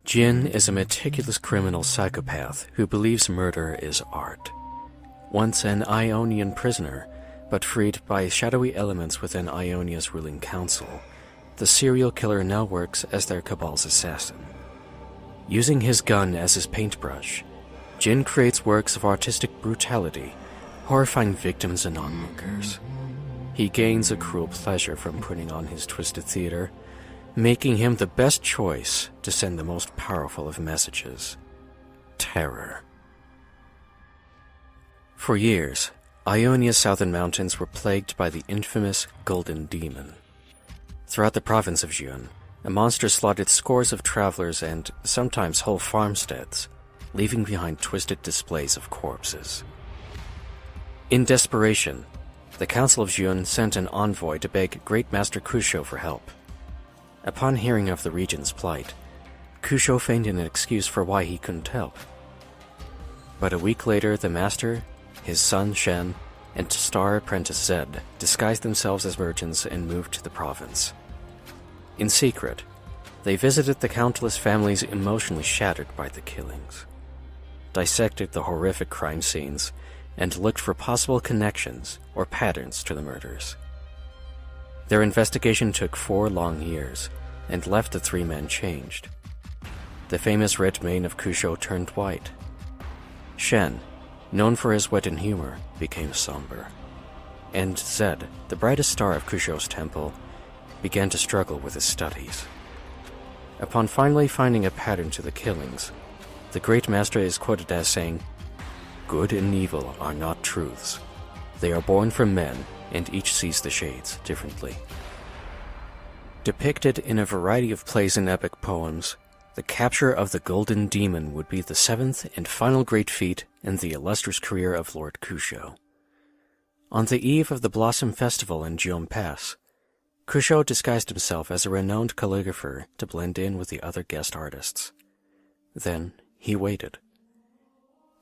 Jhin is a meticulous criminal psychopath who believes murder is art. Once an Ionian prisoner, but freed by shadowy elements within Ionia's ruling council, the serial killer now works as their cabal's assassin. Using his gun as his paintbrush, Jhin creates works of artistic brutality, horrifying victims and onlookers. He gains a cruel pleasure from putting on his twisted theater, making him the best choice to send the most powerful of messages: terror. For years, Ionia's southern mountains were plagued by the infamous Golden Demon. Throughout the province of Jhin, a monster slaughtered scores of travelers and sometimes whole farmsteads, leaving behind twisted displays of corpses. In desperation, the Council of Jhin sent an envoy to beg Great Master Kusho for help. Upon hearing of the region's plight, Kusho feigned an excuse for why he couldn't help. But a week later, the master, his son Shen, and star apprentice Zed disguised themselves as merchants and moved to the province. In secret, they visited the countless families emotionally shattered by the killings, dissected the horrific crime scenes, and looked for possible connections or patterns to the murders. Their investigation took 4 long years and left the 3 men changed. The famous red mane of Kusho turned white. Shen, known for his wit and humor, became somber. And Zed, the brightest star of Kusho's temple, began to struggle with his studies. Upon finally finding a pattern to the killings, the Great Master is quoted as saying, "Good and evil are not truths. They are born from men, and each sees the shades differently." Depicted in a variety of plays and epic poems, the capture of the Golden Demon would be the 7th and final great feat in the illustrious career of Lord Kusho. On the eve of the Blossom Festival in Jeom Pass, Kusho disguised himself as a renowned calligrapher to blend in with the other guest artists. Then he waited.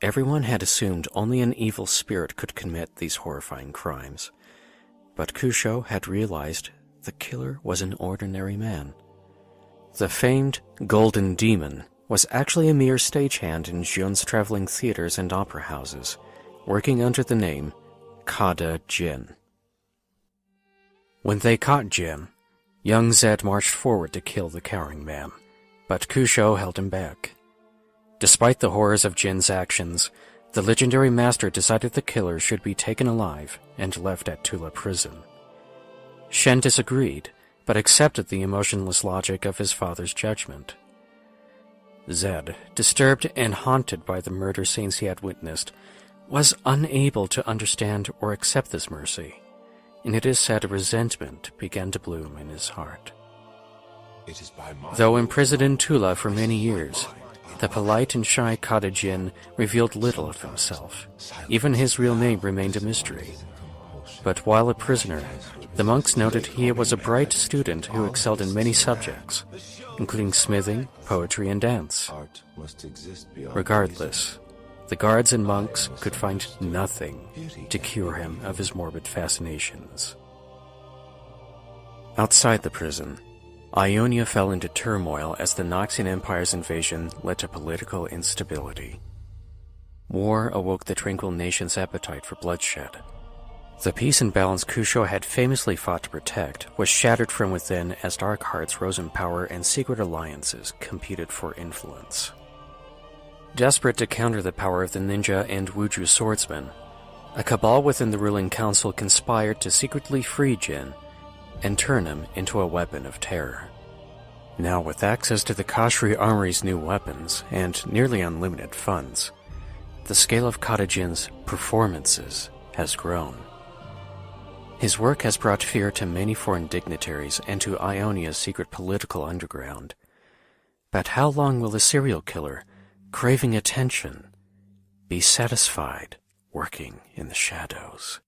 Everyone had assumed only an evil spirit could commit these horrifying crimes, but Kusho had realized the killer was an ordinary man. The famed Golden Demon was actually a mere stagehand in Jhin's traveling theaters and opera houses, working under the name Kada Jhin. When they caught Jhin, young Zed marched forward to kill the cowering man, but Kusho held him back. Despite the horrors of Jhin's actions, the legendary master decided the killer should be taken alive and left at Tula prison. Shen disagreed, but accepted the emotionless logic of his father's judgment. Zed, disturbed and haunted by the murder scenes he had witnessed, was unable to understand or accept this mercy, and it is said resentment began to bloom in his heart. Though imprisoned in Tula for many years, the polite and shy Kada Jhin revealed little of himself. Even his real name remained a mystery. But while a prisoner, the monks noted he was a bright student who excelled in many subjects, including smithing, poetry, and dance. Regardless, the guards and monks could find nothing to cure him of his morbid fascinations. Outside the prison, Ionia fell into turmoil as the Noxian Empire's invasion led to political instability. War awoke the tranquil nation's appetite for bloodshed. The peace and balance Kusho had famously fought to protect was shattered from within as dark hearts rose in power and secret alliances competed for influence. Desperate to counter the power of the ninja and Wuju swordsmen, a cabal within the ruling council conspired to secretly free Jhin and turn him into a weapon of terror. Now with access to the Kashri Armory's new weapons and nearly unlimited funds, the scale of Kada Jhin's performances has grown. His work has brought fear to many foreign dignitaries and to Ionia's secret political underground. But how long will the serial killer, craving attention, be satisfied working in the shadows?